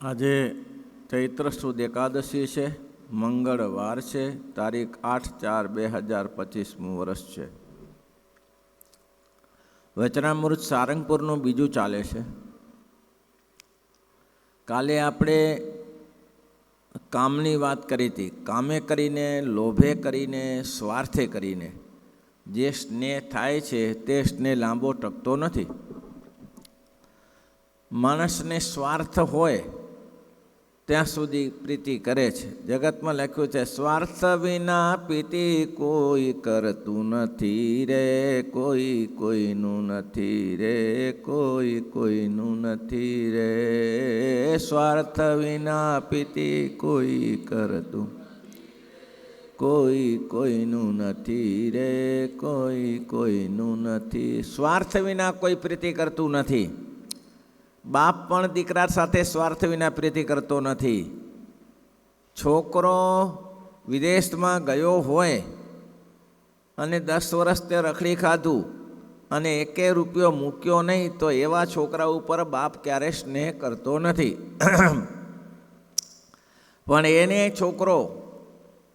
આજે ચૈત્ર સુદ એકાદશી છે, મંગળવાર છે, તારીખ 8/4/2025 વર્ષ છે. વચનામૃત સારંગપુરનું બીજું ચાલે છે. કાલે આપણે કામની વાત કરી હતી. કામે કરીને, લોભે કરીને, સ્વાર્થે કરીને જે સ્નેહ થાય છે તે સ્નેહ લાંબો ટકતો નથી. માણસને સ્વાર્થ હોય ત્યાં સુધી પ્રીતિ કરે છે. જગતમાં લખ્યું છે, સ્વાર્થ વિના પ્રીતિ કોઈ કરતું નથી રે, કોઈ કોઈનું નથી રે, કોઈ કોઈનું નથી રે. સ્વાર્થ વિના પ્રીતિ કોઈ કરતું, કોઈ કોઈનું નથી રે, કોઈ કોઈનું નથી. સ્વાર્થ વિના કોઈ પ્રીતિ કરતું નથી. બાપ પણ દીકરા સાથે સ્વાર્થ વિના પ્રીતિ કરતો નથી. છોકરો વિદેશમાં ગયો હોય અને 10 વર્ષ તે રખડી ખાધું અને એકે રૂપિયો મૂક્યો નહીં, તો એવા છોકરા ઉપર બાપ ક્યારે સ્નેહ કરતો નથી. પણ એને છોકરો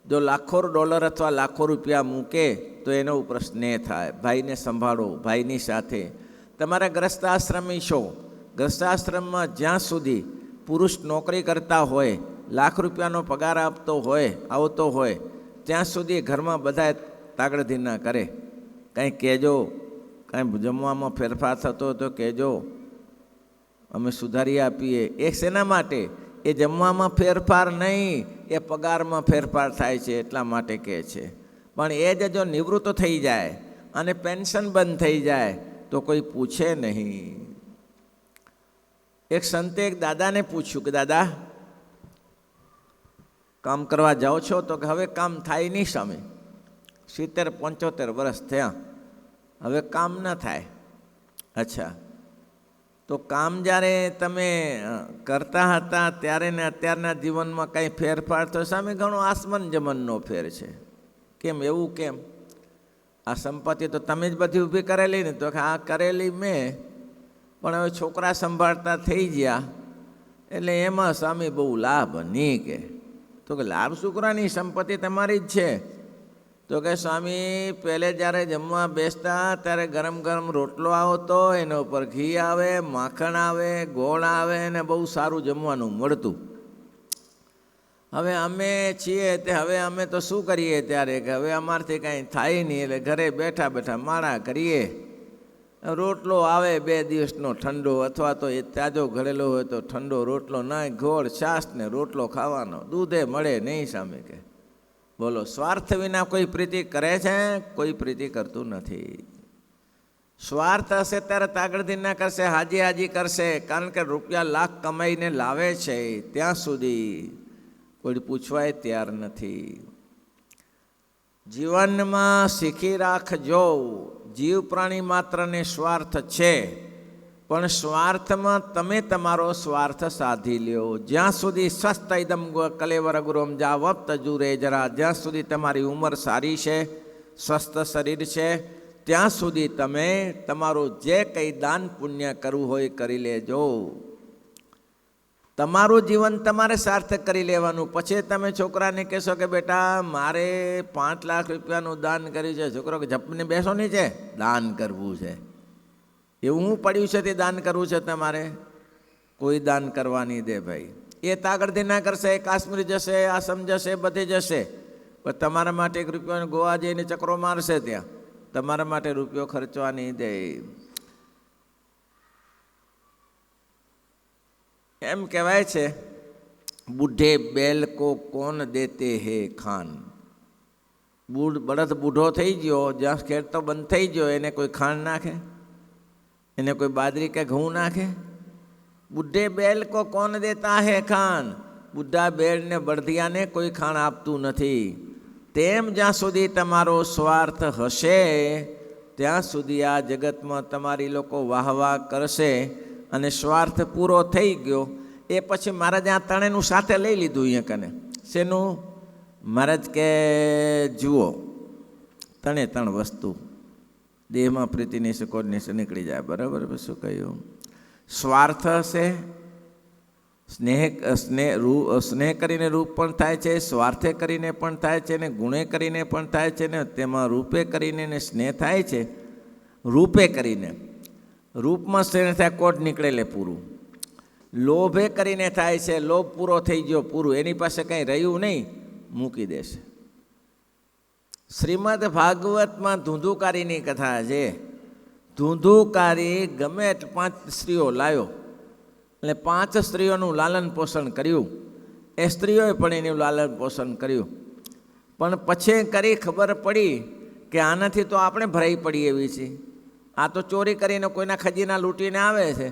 જો લાખો ડોલર અથવા લાખો રૂપિયા મૂકે તો એનો ઉપર સ્નેહ થાય. ભાઈને સંભાળો, ભાઈની સાથે. તમારા ગ્રસ્તાશ્રમી છો, ગ્રસ્તાશ્રમમાં જ્યાં સુધી પુરુષ નોકરી કરતા હોય, લાખ રૂપિયાનો પગાર આવતો હોય ત્યાં સુધી ઘરમાં બધા તાગડધી ના કરે. કંઈ કહેજો, કાંઈ જમવામાં ફેરફાર થતો તો કહેજો, અમે સુધારી આપીએ. એ શેના માટે? એ જમવામાં ફેરફાર નહીં, એ પગારમાં ફેરફાર થાય છે એટલા માટે કહે છે. પણ એ જ જો નિવૃત્ત થઈ જાય અને પેન્શન બંધ થઈ જાય તો કોઈ પૂછે નહીં. એક સંતે એક દાદાને પૂછ્યું કે દાદા, કામ કરવા જાઓ છો? તો કે હવે કામ થાય નહીં સામે, 70-75 વર્ષ થયા, હવે કામ ન થાય. અચ્છા, તો કામ જ્યારે તમે કરતા હતા ત્યારે ને અત્યારના જીવનમાં કંઈ ફેરફાર તો સામે ઘણો આસમાન જમનનો ફેર છે. કેમ એવું? કેમ? આ સંપત્તિ તો તમે જ બધી ઊભી કરેલી ને? તો કે આ કરેલી મેં, પણ હવે છોકરા સંભાળતા થઈ ગયા એટલે એમાં સ્વામી બહુ લાભ નહીં. કે તો કે લાભ શું કરવાની? સંપત્તિ તમારી જ છે. તો કે સ્વામી, પહેલે જ્યારે જમવા બેસતા ત્યારે ગરમ ગરમ રોટલો આવતો, એના ઉપર ઘી આવે, માખણ આવે, ગોળ આવે ને બહુ સારું જમવાનું મળતું. હવે અમે છીએ તે હવે અમે તો શું કરીએ ત્યારે કે હવે અમારથી કાંઈ થાય નહીં એટલે ઘરે બેઠા બેઠા માળા કરીએ. રોટલો આવે 2 દિવસનો ઠંડો, અથવા તો એ તાજો ઘડેલો હોય તો ઠંડો રોટલો, નાય ગોળ છાશ ને રોટલો ખાવાનો, દૂધે મળે નહીં સામે. કે બોલો, સ્વાર્થ વિના કોઈ પ્રીતિ કરે છે? કોઈ પ્રીતિ કરતું નથી. સ્વાર્થ હશે ત્યારે તાગડધી ના કરશે, હાજી હાજી કરશે. કારણ કે રૂપિયા લાખ કમાઈને લાવે છે ત્યાં સુધી કોઈ પૂછવાય તૈયાર નથી. જીવનમાં શીખી રાખજો, જીવ પ્રાણી માત્રને સ્વાર્થ છે, પણ સ્વાર્થમાં તમે તમારો સ્વાર્થ સાધી લ્યો. જ્યાં સુધી સ્વસ્થ ઇદમ કલેવર ગુરુમ જાવપ તજુરે જરા, જ્યાં સુધી તમારી ઉંમર સારી છે, સ્વસ્થ શરીર છે, ત્યાં સુધી તમે તમારું જે કંઈ દાન પુણ્ય કરવું હોય કરી લેજો. તમારું જીવન તમારે સાર્થક કરી લેવાનું. પછી તમે છોકરાને કહેશો કે બેટા મારે 5 લાખ રૂપિયાનું દાન કર્યું છે. છોકરો કે ઝપને બેસો નહીં છે, દાન કરવું છે. એવું હું પડ્યું છે તે દાન કરવું છે તમારે? કોઈ દાન કરવા નહીં દે ભાઈ. એ તાગડથી ના કરશે, કાશ્મીર જશે, આસામ જશે, બધે જશે, પણ તમારા માટે 1 રૂપિયાનો ગોવા જઈને ચક્રો મારશે, ત્યાં તમારા માટે રૂપિયો ખર્ચવા નહીં દે. એમ કહેવાય છે, બુઢે બેલ કો કોણ દેતે હે ખાન. બળદ બૂઢો થઈ ગયો, જ્યાં ખેડતો બંધ થઈ ગયો, એને કોઈ ખાંડ નાખે? એને કોઈ બાજરી કે ઘઉં નાખે? બુઢે બેલ કો કોણ દેતા હે ખાન. બુઢા બેલને બળદિયાને કોઈ ખાણ આપતું નથી. તેમ જ્યાં સુધી તમારો સ્વાર્થ હશે ત્યાં સુધી આ જગતમાં તમારી લોકો વાહવાહ કરશે. અને સ્વાર્થ પૂરો થઈ ગયો એ પછી મહારાજ આ ત્રણેયનું સાથે લઈ લીધું. અહીંયા કને શેનું? મહારાજ કે જુઓ, 3 વસ્તુ દેહમાં પ્રીતિની સકોડની નીકળી જાય. બરાબર? શું કહ્યું? સ્વાર્થ હશે, સ્નેહ કરીને રૂપ પણ થાય છે, સ્વાર્થે કરીને પણ થાય છે, ને ગુણે કરીને પણ થાય છે, ને તેમાં રૂપે કરીને ને સ્નેહ થાય છે. રૂપે કરીને, રૂપમાં સ્નેહ થાય કોટ નીકળે લે પૂરું. લોભે કરીને થાય છે, લોભ પૂરો થઈ ગયો પૂરું, એની પાસે કંઈ રહ્યું નહીં, મૂકી દેશે. શ્રીમદ ભાગવતમાં ધૂંધુકારીની કથા છે. ધૂંધુકારી ગમે 5 સ્ત્રીઓ લાવ્યો, એટલે 5 સ્ત્રીઓનું લાલન પોષણ કર્યું. એ સ્ત્રીઓએ પણ એનું લાલન પોષણ કર્યું, પણ પછી કરી ખબર પડી કે આનાથી તો આપણે ભરાઈ પડી એવી છે. આ તો ચોરી કરીને કોઈના ખજીના લૂંટીને આવે છે.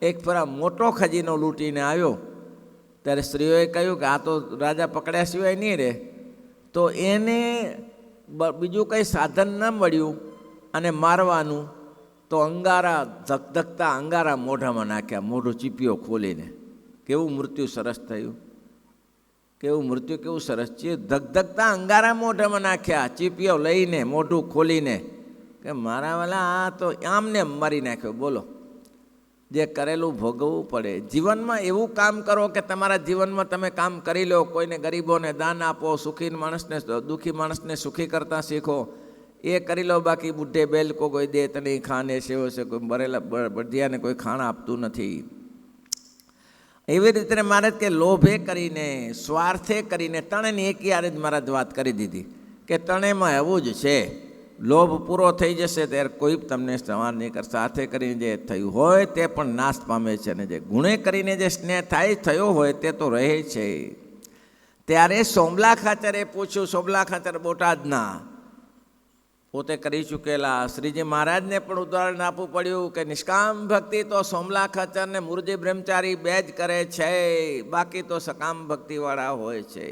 એક ફરા મોટો ખજીનો લૂંટીને આવ્યો, ત્યારે સ્ત્રીઓએ કહ્યું કે આ તો રાજા પકડ્યા સિવાય નહીં રહે. તો એને બીજું કંઈ સાધન ન મળ્યું અને મારવાનું, તો અંગારા ધકધકતા અંગારા મોઢામાં નાખ્યા, મોઢું ચીપીઓ ખોલીને. કેવું મૃત્યુ સરસ થયું, કેવું મૃત્યુ કેવું સરસ છે. ધકધકતા અંગારા મોઢામાં નાખ્યા, ચીપીઓ લઈને મોઢું ખોલીને, કે મારા વાલા આ તો આમને મારી નાખ્યો. બોલો, જે કરેલું ભોગવવું પડે. જીવનમાં એવું કામ કરો કે તમારા જીવનમાં તમે કામ કરી લો. કોઈને ગરીબોને દાન આપો, સુખી માણસને દુઃખી માણસને સુખી કરતા શીખો, એ કરી લો. બાકી બુઢે બેલ કો કોઈ દે તની ખાને સેવો છે, કોઈ બરેલા બઢિયાને કોઈ ખાણ આપતું નથી. એવી રીતે મારે કે લોભે કરીને, સ્વાર્થે કરીને, ત્રણેયની એક યારે જ મારા જ વાત કરી દીધી કે ત્રણેયમાં એવું જ છે. લોભ પૂરો થઈ જશે ત્યારે કોઈ તમને સવાલ નહીં કર. સાથે કરીને જે થયું હોય તે પણ નાશ પામે છે, અને જે ગુણે કરીને જે સ્નેહ થયો હોય તે તો રહે છે. ત્યારે સોમલા ખાચરે પૂછ્યું, સોમલા ખાચર બોટાદના, પોતે કરી ચૂકેલા શ્રીજી મહારાજને પણ ઉદાહરણ આપવું પડ્યું કે નિષ્કામ ભક્તિ તો સોમલા ખાચરને મુરજી બ્રહ્મચારી 2 જ કરે છે, બાકી તો સકામ ભક્તિવાળા હોય છે.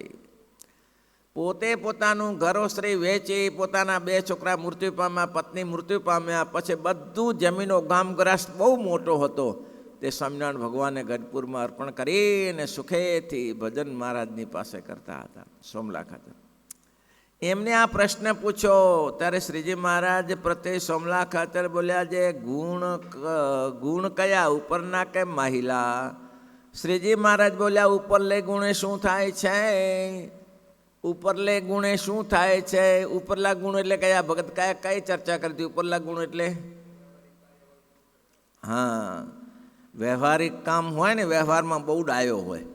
પોતે પોતાનું ઘરોશ્રી વેચી, પોતાના 2 છોકરા મૃત્યુ પામ્યા, પત્ની મૃત્યુ પામ્યા, પછી બધું જમીનો ગામગ્રાસ બહુ મોટો હતો તે સ્વામિનારાયણ ભગવાનને ગઢપુરમાં અર્પણ કરીને સુખેથી ભજન મહારાજની પાસે કરતા હતા. સોમલા ખાચર એમને આ પ્રશ્ન પૂછ્યો, ત્યારે શ્રીજી મહારાજ પ્રત્યે સોમલા ખાચર બોલ્યા, જે ગુણ કયા, ઉપરના કે મહિલા? શ્રીજી મહારાજ બોલ્યા, ઉપરલે ગુણે શું થાય છે? ઉપરલે ગુણે શું થાય છે? ઉપરલા ગુણ એટલે કયા ભગત? કઈ ચર્ચા કરી હતી? ઉપરલા ગુણ એટલે હા, વ્યવહારિક કામ હોય ને, વ્યવહારમાં બહુ ડાયો હોય,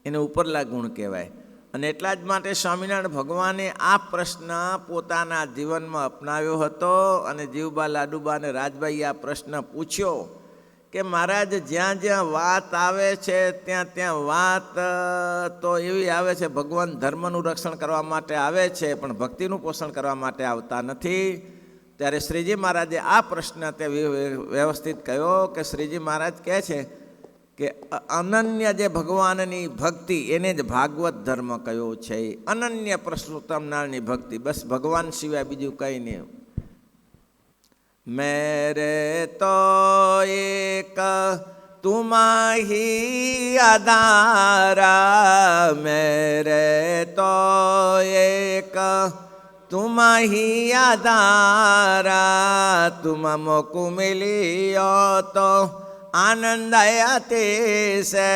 એને ઉપરલા ગુણ કહેવાય. અને એટલા જ માટે સ્વામિનારાયણ ભગવાને આ પ્રશ્ન પોતાના જીવનમાં અપનાવ્યો હતો. અને જીવબા, લાડુબા અને રાજભાઈએ આ પ્રશ્ન પૂછ્યો કે મહારાજ, જ્યાં જ્યાં વાત આવે છે ત્યાં ત્યાં વાત તો એવી આવે છે, ભગવાન ધર્મનું રક્ષણ કરવા માટે આવે છે, પણ ભક્તિનું પોષણ કરવા માટે આવતા નથી. ત્યારે શ્રીજી મહારાજે આ પ્રશ્ન તે વ્યવસ્થિત કહ્યો કે શ્રીજી મહારાજ કહે છે કે અનન્ય જે ભગવાનની ભક્તિ એને જ ભાગવત ધર્મ કયો છે. અનન્ય પુરુષોત્તમ નારાયણની ભક્તિ, બસ ભગવાન સિવાય બીજું કંઈ નહીં. મેરે તો એક તુમાહી આધારા, મેરે તો એક તુમાહી આધારા, તુમ મોકુ મિલિયો તો આનંદ આતે સે,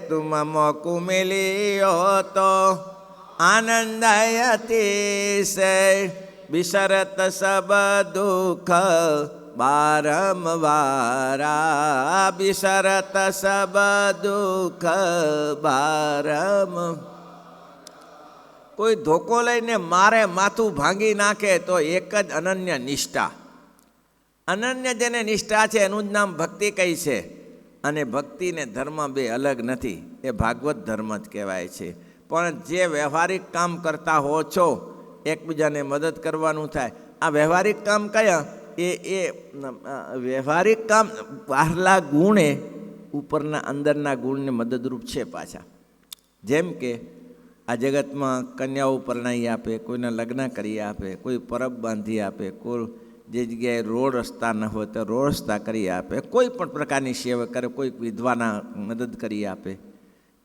તુમ મોકુ મિલિયો તો આનંદ આતે સે, બિસરત સબ દુઃખ બારંવારા, બિસરત સબ દુઃખ બારમ. કોઈ ધોકો લઈને મારે માથું ભાંગી નાખે તો એક જ અનન્ય નિષ્ઠા. અનન્ય જેને નિષ્ઠા છે એનું જ નામ ભક્તિ કહી છે. અને ભક્તિ ને ધર્મ બે અલગ નથી, એ ભાગવત ધર્મ જ કહેવાય છે. પણ જે વ્યવહારિક કામ કરતા હો છો, એકબીજાને મદદ કરવાનું થાય, આ વ્યવહારિક કામ કયા? એ વ્યવહારિક કામ બહારલા ગુણે ઉપરના અંદરના ગુણને મદદરૂપ છે પાછા. જેમ કે આ જગતમાં કન્યાઓ પરણાવી આપે, કોઈના લગ્ન કરી આપે, કોઈ પરબ બાંધી આપે, કોઈ જે જગ્યાએ રોડ રસ્તા ન હોય તો રોડ રસ્તા કરી આપે, કોઈ પણ પ્રકારની સેવા કરે, કોઈ વિધવાના મદદ કરી આપે,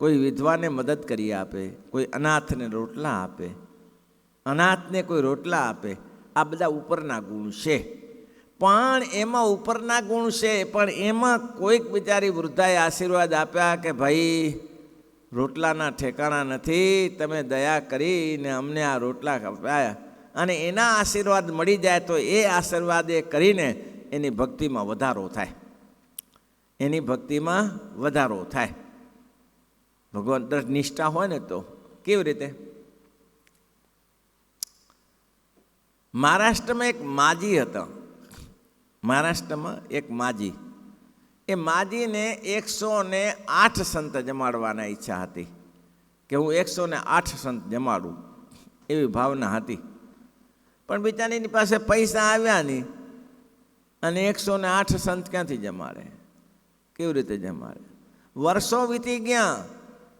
કોઈ વિધવાને મદદ કરી આપે, કોઈ અનાથને રોટલા આપે, અનાથને કોઈ રોટલા આપે, આ બધા ઉપરના ગુણ છે. પણ એમાં ઉપરના ગુણ છે, પણ એમાં કોઈક બિચારી વૃદ્ધાએ આશીર્વાદ આપ્યા કે ભાઈ રોટલાના ઠેકાણા નથી, તમે દયા કરીને અમને આ રોટલા ખવડાવ્યા, અને એના આશીર્વાદ મળી જાય તો એ આશીર્વાદ એ કરીને એની ભક્તિમાં વધારો થાય, એની ભક્તિમાં વધારો થાય. ભગવાન તરફ નિષ્ઠા હોય ને તો કેવી રીતે? મહારાષ્ટ્રમાં એક માજી હતા, મહારાષ્ટ્રમાં એક માજી, એ માજીને 108 સંત જમાડવાના ઈચ્છા હતી કે હું 108 સંત જમાડું, એવી ભાવના હતી. પણ બિચારીની પાસે પૈસા આવ્યા નહીં, અને 108 સંત ક્યાંથી જમાડે, કેવી રીતે જમાડે? વર્ષો વીતી ગયા,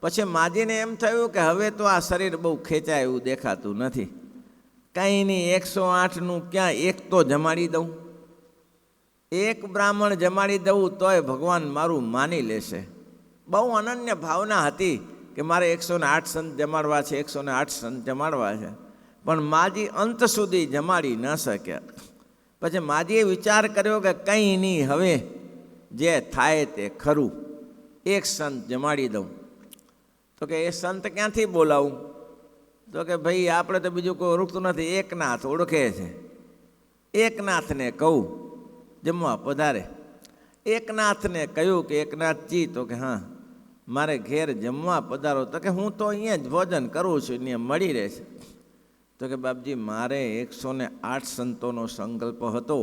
પછી માજીને એમ થયું કે હવે તો આ શરીર બહુ ખેંચાય એવું દેખાતું નથી, કંઈ નહીં 108નું ક્યાં એક તો જમાડી દઉં, એક બ્રાહ્મણ જમાડી દઉં તોય ભગવાન મારું માની લેશે. બહુ અનન્ય ભાવના હતી કે મારે 108 સંત જમાડવા છે, 108 સંત જમાડવા છે. પણ માજી અંત સુધી જમાડી ન શક્યા. પછી માજીએ વિચાર કર્યો કે કંઈ નહીં, હવે જે થાય તે ખરું, એક સંત જમાડી દઉં. તો કે એ સંત ક્યાંથી બોલાવું? તો કે ભાઈ આપણે તો બીજું કોઈ ઓળખતું નથી, એકનાથ ઓળખે છે, એકનાથને કહું જમવા પધારે. એકનાથને કહ્યું કે એકનાથજી, તો કે હા મારે ઘેર જમવા પધારો. તો કે હું તો અહીંયા જ ભોજન કરું છું, અહીંયા મળી રહેશે. તો કે બાપજી મારે 108 સંતોનો સંકલ્પ હતો,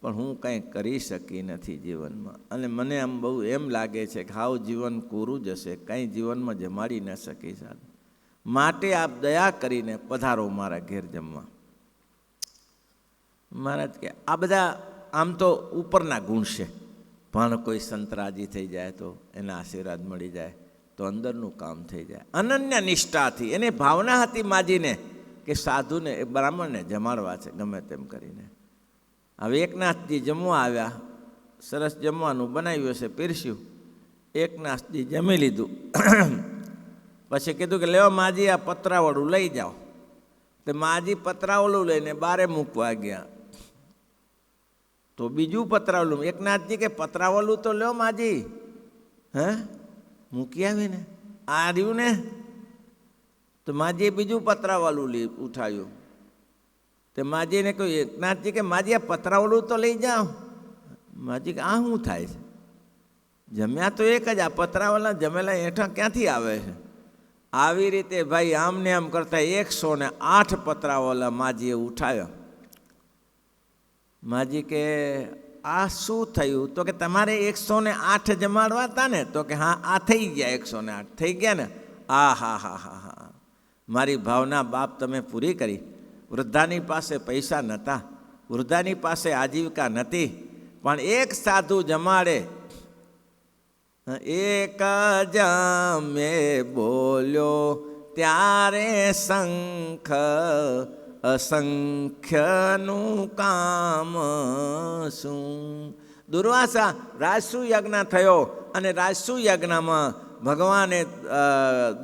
પણ હું કંઈ કરી શકી નથી જીવનમાં, અને મને આમ બહુ એમ લાગે છે કે હાવ જીવન કોરું જશે, કંઈ જીવનમાં જમાડી ન શકી સાહેબ, માટે આપ દયા કરીને પધારો મારા ઘેર જમવા. મહારાજ કે આ બધા આમ તો ઉપરના ગુણ છે, પણ કોઈ સંત રાજી થઈ જાય તો એના આશીર્વાદ મળી જાય તો અંદરનું કામ થઈ જાય. અનન્ય નિષ્ઠાથી એને ભાવના હતી માજીને કે સાધુને એ બ્રાહ્મણને જમાડવા છે ગમે તેમ કરીને. હવે એકનાથજી જમવા આવ્યા, સરસ જમવાનું બનાવ્યું હશે, પીરસ્યું. એકનાથજી જમી લીધું, પછી કીધું કે લેવા માજી આ પતરાવાળું લઈ જાઓ. તો માજી પતરાવાળું લઈને બારે મૂકવા ગયા. તો બીજું પતરાવલું, એકનાથજી કે પતરાવલું તો લ્યો માજી, હે મૂકી આવીને આ રહ્યું ને. તો માજીએ બીજું પતરાવાલું ઉઠાવ્યું. તો માજીને કહ્યું, એકનાથજી કે માજી આ પતરાવલું તો લઈ જાઓ. માજી કે આ શું થાય છે? જમ્યા તો એક જ, આ પતરાવાલા જમેલા હેઠા ક્યાંથી આવે છે? આવી રીતે ભાઈ આમને આમ કરતા 108 પતરાવાલા માજીએ ઉઠાવ્યા. માજી કે આ શું થયું? તો કે તમારે 108 જમાડવા હતા ને? તો કે હા આ થઈ ગયા, 108 થઈ ગયા ને. આ હા હા હા હા, મારી ભાવના બાપ તમે પૂરી કરી. વૃદ્ધાની પાસે પૈસા નહોતા, વૃદ્ધાની પાસે આજીવિકા નથી, પણ એક સાધુ જમાડે. એક જમે બોલ્યો ત્યારે શંખ, અસંખ્યનું કામ શું. દુર્વાસા રાજસુ યજ્ઞ થયો, અને રાજસુ યજ્ઞમાં ભગવાને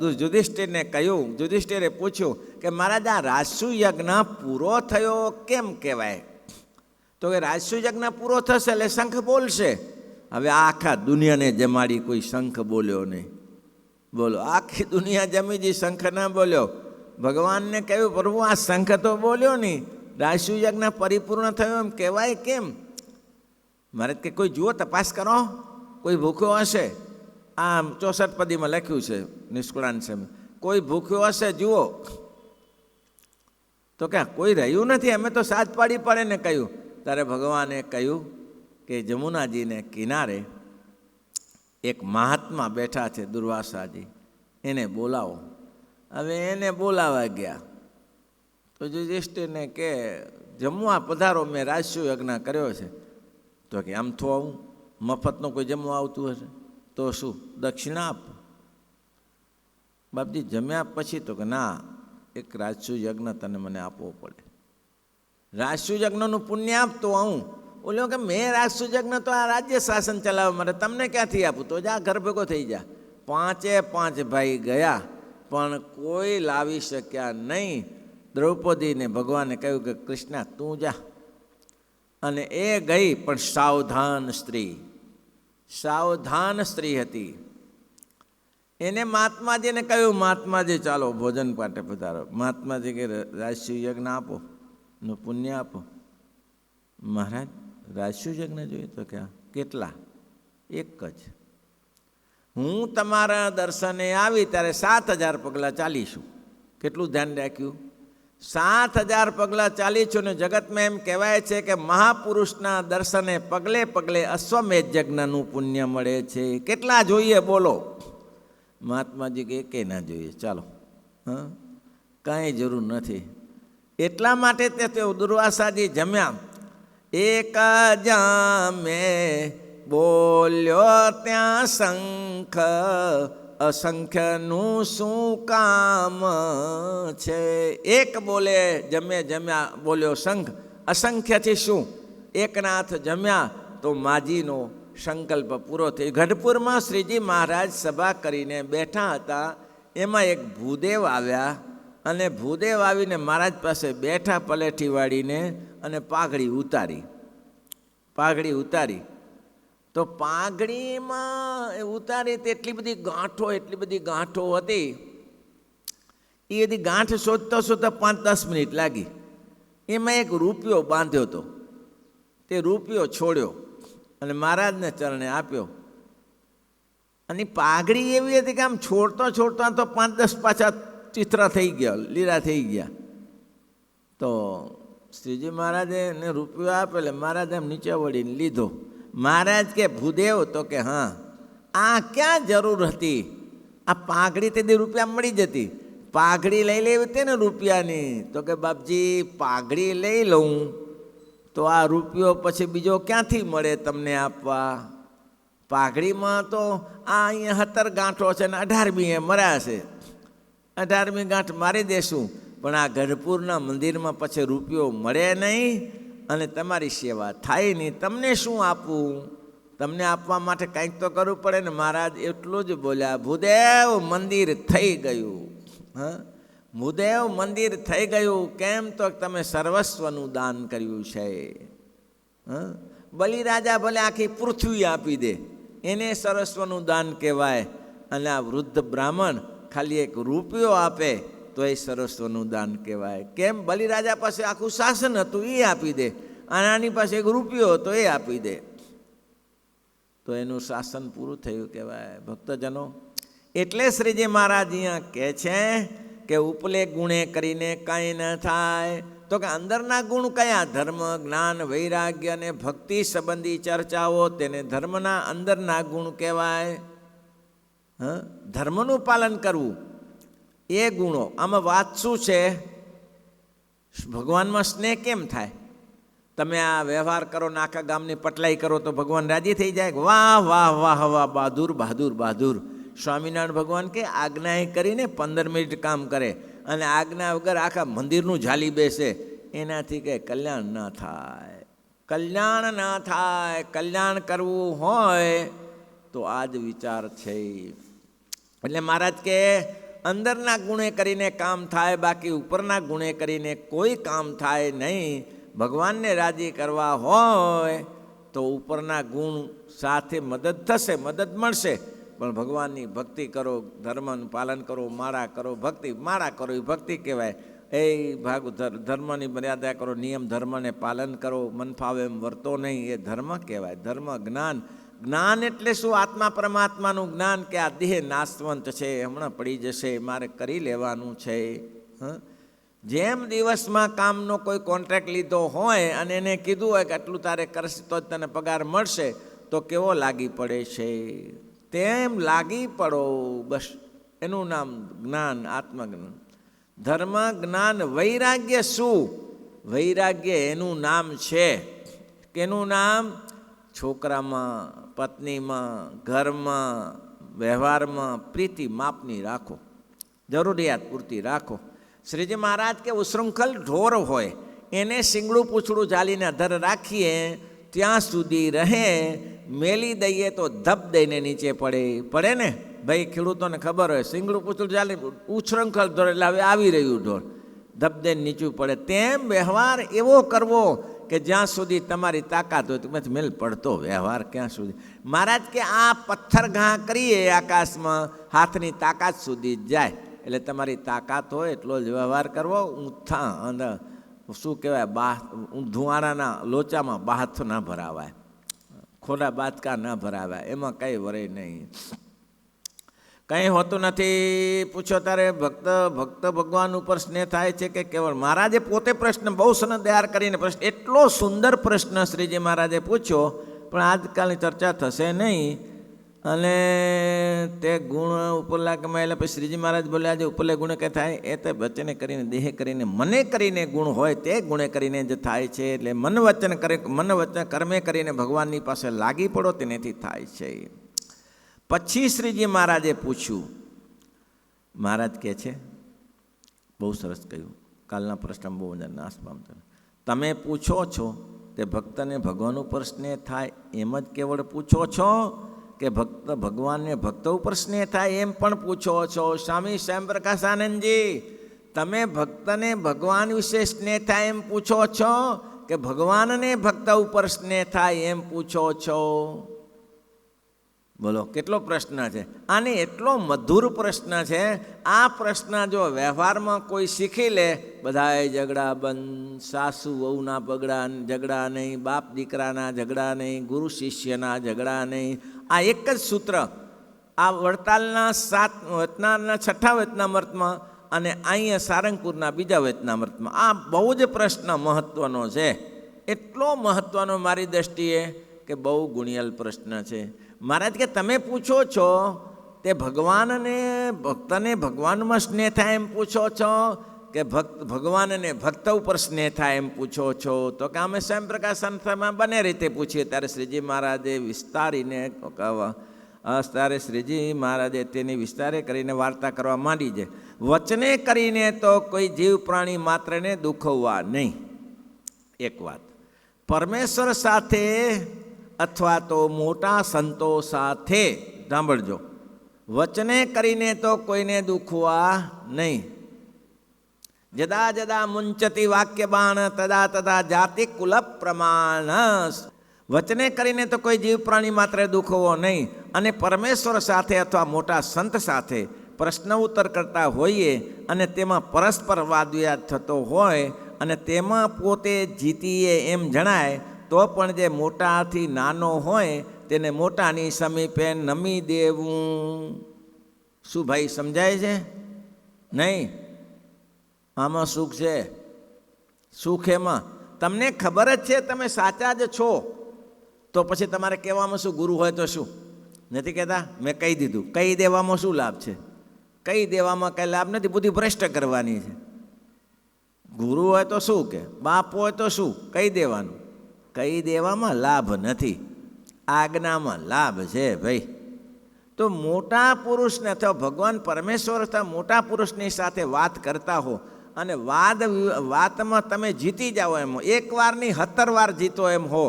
યુધિષ્ઠિરને કહ્યું, યુધિષ્ઠિરે પૂછ્યું કે મહારાજ આ રાજસુ યજ્ઞ પૂરો થયો કેમ કહેવાય? તો કે રાજસુ યજ્ઞ પૂરો થશે એટલે શંખ બોલશે. હવે આખા દુનિયાને જમાડી કોઈ શંખ બોલ્યો નહીં. બોલો, આખી દુનિયા જમી જી, શંખ ના બોલ્યો. ભગવાનને કહ્યું પ્રભુ આ શંખ તો બોલ્યો નહીં, રાજસુ યજ્ઞ પરિપૂર્ણ થયો એમ કહેવાય કેમ? મારે કે કોઈ જુઓ, તપાસ કરો, કોઈ ભૂખ્યો હશે. આ 64 પદીમાં લખ્યું છે નિષ્કુળાન છે, કોઈ ભૂખ્યો હશે જુઓ. તો કે કોઈ રહ્યું નથી, અમે તો સાત પાડી પડે ને કહ્યું. ત્યારે ભગવાને કહ્યું કે જમુનાજીને કિનારે એક મહાત્મા બેઠા છે, દુર્વાસાજી, એને બોલાવો. હવે એને બોલાવા ગયા તો યુધિષ્ઠિરને કે જમવા પધારો, મેં રાજસુ યજ્ઞ કર્યો છે. તો કે આમ તો આવું મફતનું કોઈ જમવા આવતું હશે તો શું દક્ષિણા આપ? બાપજી જમ્યા પછી તો કે ના, એક રાજસુ યજ્ઞ તને મને આપવો પડે. રાજસુ યજ્ઞનું પુણ્ય આપતો આવું. બોલ્યો કે મેં રાજસુ યજ્ઞ તો આ રાજ્ય શાસન ચલાવવા માટે, તમને ક્યાંથી આપું? તો જા ઘર ભેગો થઈ જા. 5 ભાઈ ગયા, પણ કોઈ લાવી શક્યા નહીં. દ્રૌપદીને ભગવાને કહ્યું કે કૃષ્ણ તું જા. અને એ ગઈ, પણ સાવધાન સ્ત્રી હતી. એને મહાત્માજીને કહ્યું, મહાત્માજી ચાલો ભોજન માટે પધારો. મહાત્માજી કે રાજસ્વ યજ્ઞ આપો, નું પુણ્ય આપો. મહારાજ રાજસ્વ યજ્ઞ જોઈએ? તો ક્યાં કેટલા? એક જ. હું તમારા દર્શને આવી ત્યારે 7000 પગલાં ચાલીશું. કેટલું ધ્યાન રાખ્યું? 7000 પગલાં ચાલીશું. ને જગતમાં એમ કહેવાય છે કે મહાપુરુષના દર્શને પગલે પગલે અશ્વમેધ યજ્ઞનું પુણ્ય મળે છે. કેટલા જોઈએ બોલો? મહાત્માજી કે એકે ના જોઈએ, ચાલો. હા, કાંઈ જરૂર નથી. એટલા માટે તે દુર્વાસાજી જમ્યા. એક જામે બોલ્યો ત્યાં શંખ, અસંખ્યનું શું કામ છે. એક બોલે જમ્યા બોલ્યો શંખ, અસંખ્યથી શું? એકનાથ જમ્યા તો માજીનો સંકલ્પ પૂરો થયો. ગઢપુરમાં શ્રીજી મહારાજ સભા કરીને બેઠા હતા. એમાં એક ભૂદેવ આવ્યા અને ભૂદેવ આવીને મહારાજ પાસે બેઠા પલેઠી વાળીને, અને પાઘડી ઉતારી. તો પાઘડીમાં ઉતારી તો એટલી બધી ગાંઠો હતી. એ બધી ગાંઠ શોધતા 5-10 મિનિટ લાગી. એમાં એક રૂપિયો બાંધ્યો હતો. તે રૂપિયો છોડ્યો અને મહારાજને ચરણે આપ્યો. અને પાઘડી એવી હતી કે આમ છોડતા તો 5-10 પાછા ચિત્રા થઈ ગયા, લીલા થઈ ગયા. તો શ્રીજી મહારાજે ને રૂપિયો આપ્યો એટલે મહારાજ એમ નીચે વળીને લીધો. મહારાજ કે ભૂદેવ? તો કે હા. આ ક્યાં જરૂર હતી? આ પાઘડી તે રૂપિયા મળી જતી. પાઘડી લઈ લેવી હતી ને રૂપિયાની. તો કે બાપજી પાઘડી લઈ લઉં તો આ રૂપિયો પછી બીજો ક્યાંથી મળે તમને આપવા? પાઘડીમાં તો આ અહીંયા 17 ગાંઠો છે ને 18મી એ મર્યા છે. 18મી ગાંઠ મારી દેશું, પણ આ ગઢપુરના મંદિરમાં પછી રૂપિયો મળે નહીં અને તમારી સેવા થાય નહીં. તમને શું આપવું? તમને આપવા માટે કંઈક તો કરવું પડે ને. મહારાજ એટલું જ બોલ્યા, ભૂદેવ મંદિર થઈ ગયું. હા, ભૂદેવ મંદિર થઈ ગયું. કેમ? તો તમે સર્વસ્વનું દાન કર્યું છે. હા, બલિરાજા ભલે આખી પૃથ્વી આપી દે, એને સર્વસ્વનું દાન કહેવાય. અને આ વૃદ્ધ બ્રાહ્મણ ખાલી એક રૂપિયો આપે તો એ સર્વસ્વનું દાન કહેવાય. કેમ? બલિરાજા પાસે આખું શાસન હતું, એ આપી દે. અને આની પાસે એક રૂપિયો હતો, એ આપી દે. તો એનું શાસન પૂરું થયું કહેવાય. ભક્તજનો, એટલે શ્રીજી મહારાજ અહીંયા કહે છે કે ઉપલે ગુણે કરીને કાંઈ ન થાય. તો કે અંદરના ગુણ કયા? ધર્મ, જ્ઞાન, વૈરાગ્ય અને ભક્તિ સંબંધી ચર્ચાઓ, તેને ધર્મના અંદરના ગુણ કહેવાય. હા, ધર્મનું પાલન કરવું એ ગુણો. આમાં વાત શું છે? ભગવાનમાં સ્નેહ કેમ થાય? તમે આ વ્યવહાર કરો ને આખા ગામની પટલાઈ કરો તો ભગવાન રાજી થઈ જાય? વાહ વાહ વાહ વાહ, બહાદુર. સ્વામિનારાયણ ભગવાન કે આજ્ઞા કરીને 15 મિનિટ કામ કરે અને આજ્ઞા વગર આખા મંદિરનું ઝાલી બેસે, એનાથી કંઈ કલ્યાણ ના થાય. કલ્યાણ કરવું હોય તો આ જ વિચાર છે. એટલે મહારાજ કે અંદરના ગુણે કરીને કામ થાય, બાકી ઉપરના ગુણે કરીને કોઈ કામ થાય નહીં. ભગવાનને રાજી કરવા હોય તો ઉપરના ગુણ સાથે મદદ થશે, મદદ મળશે. પણ ભગવાનની ભક્તિ કરો, ધર્મનું પાલન કરો, માળા કરો, માળા કરો એ ભક્તિ કહેવાય. એ ધર્મની મર્યાદા કરો, નિયમ ધર્મને પાલન કરો, મન ફાવે એમ વર્તો નહીં, એ ધર્મ કહેવાય. ધર્મ, જ્ઞાન એટલે શું? આત્મા પરમાત્માનું જ્ઞાન કે આ દેહ નાશવંત છે, હમણાં પડી જશે, મારે કરી લેવાનું છે. જેમ દિવસમાં કામનો કોઈ કોન્ટ્રાક્ટ લીધો હોય અને એને કીધું હોય કે આટલું તારે કરશે તો જ તને પગાર મળશે, તો કેવો લાગી પડે છે? તેમ લાગી પડો. બસ એનું નામ જ્ઞાન, આત્મજ્ઞાન. ધર્મ, જ્ઞાન, વૈરાગ્ય શું? વૈરાગ્ય એનું નામ છે. કેનું નામ? છોકરામાં, પત્નીમાં, ઘરમાં, વ્યવહારમાં પ્રીતિ માપની રાખો, જરૂરિયાત પૂરતી રાખો. શ્રીજી મહારાજ કે ઉશૃંખલ ઢોર હોય એને શિંગડું પૂંછડું ઝાલીને અધર રાખીએ ત્યાં સુધી રહે, મેલી દઈએ તો ધબ દઈને નીચે પડે ને. ભાઈ ખેડૂતોને ખબર હોય, શિંગડું પૂંછડું ઝાલી ઉશૃંખલ ઢોર એટલે હવે આવી રહ્યું ઢોર, ધબ દઈને નીચું પડે. તેમ વ્યવહાર એવો કરવો કે જ્યાં સુધી તમારી તાકાત હોય તમે મેલ પડતો વ્યવહાર ક્યાં સુધી. મહારાજ કે આ પથ્થર ઘા કરીએ આકાશમાં હાથની તાકાત સુધી જ જાય. એટલે તમારી તાકાત હોય એટલો જ વ્યવહાર કરવો. ઊંથા અને શું કહેવાય ધુવાડાના લોચામાં બાથ ના ભરાવાય, ખોટા બાતકા ના ભરાવાય, એમાં કંઈ વરે નહીં. કંઈ હોતું નથી. પૂછો તારે ભક્ત ભગવાન ઉપર સ્નેહ થાય છે કે કેવળ? મહારાજે પોતે પ્રશ્ન બહુ સરસ તૈયાર કરીને પ્રશ્ન, એટલો સુંદર પ્રશ્ન શ્રીજી મહારાજે પૂછ્યો, પણ આજકાલની ચર્ચા થશે નહીં. અને તે ગુણ ઉપરલા કમાય એટલે પછી શ્રીજી મહારાજ બોલ્યા જે ઉપરલે ગુણ કે થાય એ તો વચને કરીને દેહ કરીને મને કરીને ગુણ હોય તે ગુણે કરીને જ થાય છે. એટલે મન વચન કર્મે કરીને ભગવાનની પાસે લાગી પડો તેનેથી થાય છે. પછી શ્રીજી મહારાજે પૂછ્યું, મહારાજ કહે છે બહુ સરસ કહ્યું, કાલના પ્રશ્ન બહુ નાશ પામતો, તમે પૂછો છો તે ભક્તને ભગવાન ઉપર સ્નેહ થાય એમ જ કેવળ પૂછો છો કે ભગવાનને ભક્ત ઉપર સ્નેહ થાય એમ પણ પૂછો છો? સ્વામી શ્યામપ્રકાશાનંદજી, તમે ભક્તને ભગવાન વિશે સ્નેહ થાય એમ પૂછો છો કે ભગવાનને ભક્ત ઉપર સ્નેહ થાય એમ પૂછો છો? બોલો કેટલો પ્રશ્ન છે. આને એટલો મધુર પ્રશ્ન છે. આ પ્રશ્ન જો વ્યવહારમાં કોઈ શીખી લે, બધાએ ઝઘડા બંધ, સાસુ વહુના ઝઘડા નહીં, બાપ દીકરાના ઝઘડા નહીં, ગુરુ શિષ્યના ઝઘડા નહીં. આ એક જ સૂત્ર આ વડતાલના 6 વચનામૃતમાં અને અહીંયા સારંગપુરના 2 વચનામૃતમાં આ બહુ જ પ્રશ્ન મહત્ત્વનો છે. એટલો મહત્ત્વનો મારી દૃષ્ટિએ કે બહુ ગુણિયલ પ્રશ્ન છે. મહારાજ કે તમે પૂછો છો તે ભગવાનને ભક્તને ભગવાનમાં સ્નેહ થાય એમ પૂછો છો કે ભગવાનને ભક્ત ઉપર સ્નેહ થાય એમ પૂછો છો? તો કે અમે સ્વયંપ્રકાશ સંસ્થામાં બંને રીતે પૂછીએ. ત્યારે શ્રીજી મહારાજે વિસ્તારીને ત્યારે શ્રીજી મહારાજે તેની વિસ્તારે કરીને વાર્તા કરવા માંડી છે. વચને કરીને તો કોઈ જીવ પ્રાણી માત્રને દુખવવા નહીં. એક વાત, પરમેશ્વર સાથે અથવા તો મોટા સંતો સાથે, સાંભળજો, વચને કરીને તો કોઈને દુખવા નહીં. જદા જદા મુંચતી વાક્ય બાણ તદા તદા જાતિ કુલ પ્રમાણ. વચને કરીને તો કોઈ જીવ પ્રાણી માત્ર દુખવો નહીં. અને પરમેશ્વર સાથે અથવા મોટા સંત સાથે પ્રશ્ન ઉત્તર કરતા હોઈએ અને તેમાં પરસ્પર વાદવિવાદ થતો હોય અને તેમાં પોતે જીતીએ એમ જણાય તો પણ જે મોટાથી નાનો હોય તેને મોટાની સમીપે નમી દેવું. શું ભાઈ સમજાય છે? નહીં? આમાં સુખ છે. સુખ એમાં તમને ખબર જ છે તમે સાચા જ છો, તો પછી તમારે કહેવામાં શું? ગુરુ હોય તો શું નથી કહેતા? મેં કહી દીધું. કહી દેવામાં શું લાભ છે? કહી દેવામાં કંઈ લાભ નથી, બુદ્ધિ ભ્રષ્ટ કરવાની છે. ગુરુ હોય તો શું કે બાપ હોય તો શું? કહી દેવાનું. કહી દેવામાં લાભ નથી, આજ્ઞામાં લાભ છે ભાઈ. તો મોટા પુરુષને અથવા ભગવાન પરમેશ્વર અથવા મોટા પુરુષની સાથે વાત કરતા હો અને વાતમાં તમે જીતી જાઓ એમ, 1 વારની 17 વાર જીતો એમ હો,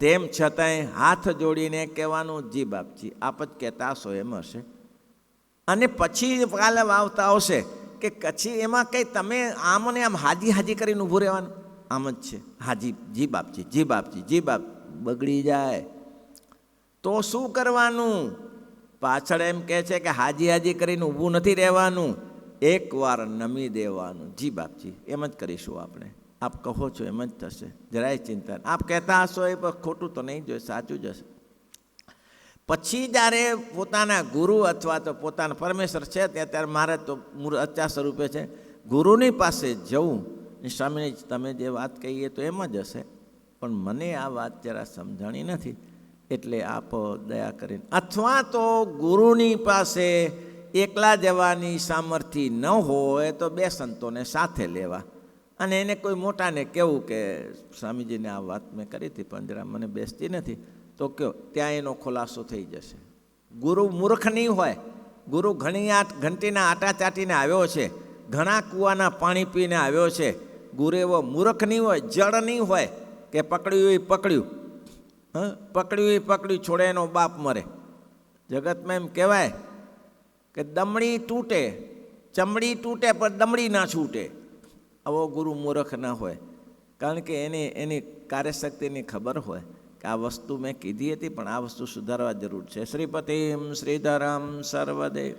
તેમ છતાંય હાથ જોડીને કહેવાનું, જી બાપજી આપ જ કહેતા હશો એમ હશે. અને પછી કાલે આવતા આવશે કે પછી એમાં કંઈ તમે આમ ને આમ હાજી કરીને ઊભું રહેવાનું, આમ જ છે હાજી, જી બાપજી, જી બાપજી, જી બાપ. બગડી જાય તો શું કરવાનું? પાછળ એમ કહે છે કે હાજી કરીને ઊભું નથી રહેવાનું, 1 વાર નમી દેવાનું, જી બાપજી એમ જ કરીશું આપણે. આપ કહો છો એમ જ થશે, જરાય ચિંતા. આપ કહેતા હશો એ ખોટું તો નહીં જોઈએ, સાચું જ હશે. પછી જ્યારે પોતાના ગુરુ અથવા તો પોતાના પરમેશ્વર છે ત્યારે મારે તો અચ્છા સ્વરૂપે છે, ગુરુની પાસે જવું. સ્વામી તમે જે વાત કહીએ તો એમ જ હશે, પણ મને આ વાત જરા સમજાણી નથી, એટલે આપ દયા કરીને, અથવા તો ગુરુની પાસે એકલા જવાની સામર્થ્ય ન હોય તો 2 સંતોને સાથે લેવા અને એને કોઈ મોટાને કહેવું કે સ્વામીજીને આ વાત મેં કરી હતી પણ જરા મને બેસતી નથી, તો કહો, ત્યાં એનો ખુલાસો થઈ જશે. ગુરુ મૂર્ખ નહીં હોય. ગુરુ ઘંટીના આટા ચાટીને આવ્યો છે, ઘણા કૂવાના પાણી પીને આવ્યો છે. ગુરુ એવો મૂર્ખ નહીં હોય, જડ નહીં હોય કે પકડ્યું એ પકડ્યું, પકડ્યું એ પકડ્યું, છોડે એનો બાપ મરે. જગતમાં એમ કહેવાય કે દમડી તૂટે, ચમડી તૂટે પણ દમડી ના છૂટે. આવો ગુરુ મૂર્ખ ના હોય. કારણ કે એની કાર્યશક્તિની ખબર હોય કે આ વસ્તુ મેં કીધી હતી પણ આ વસ્તુ સુધારવા જરૂર છે. શ્રીપતિમ શ્રીધરમ સર્વદેવ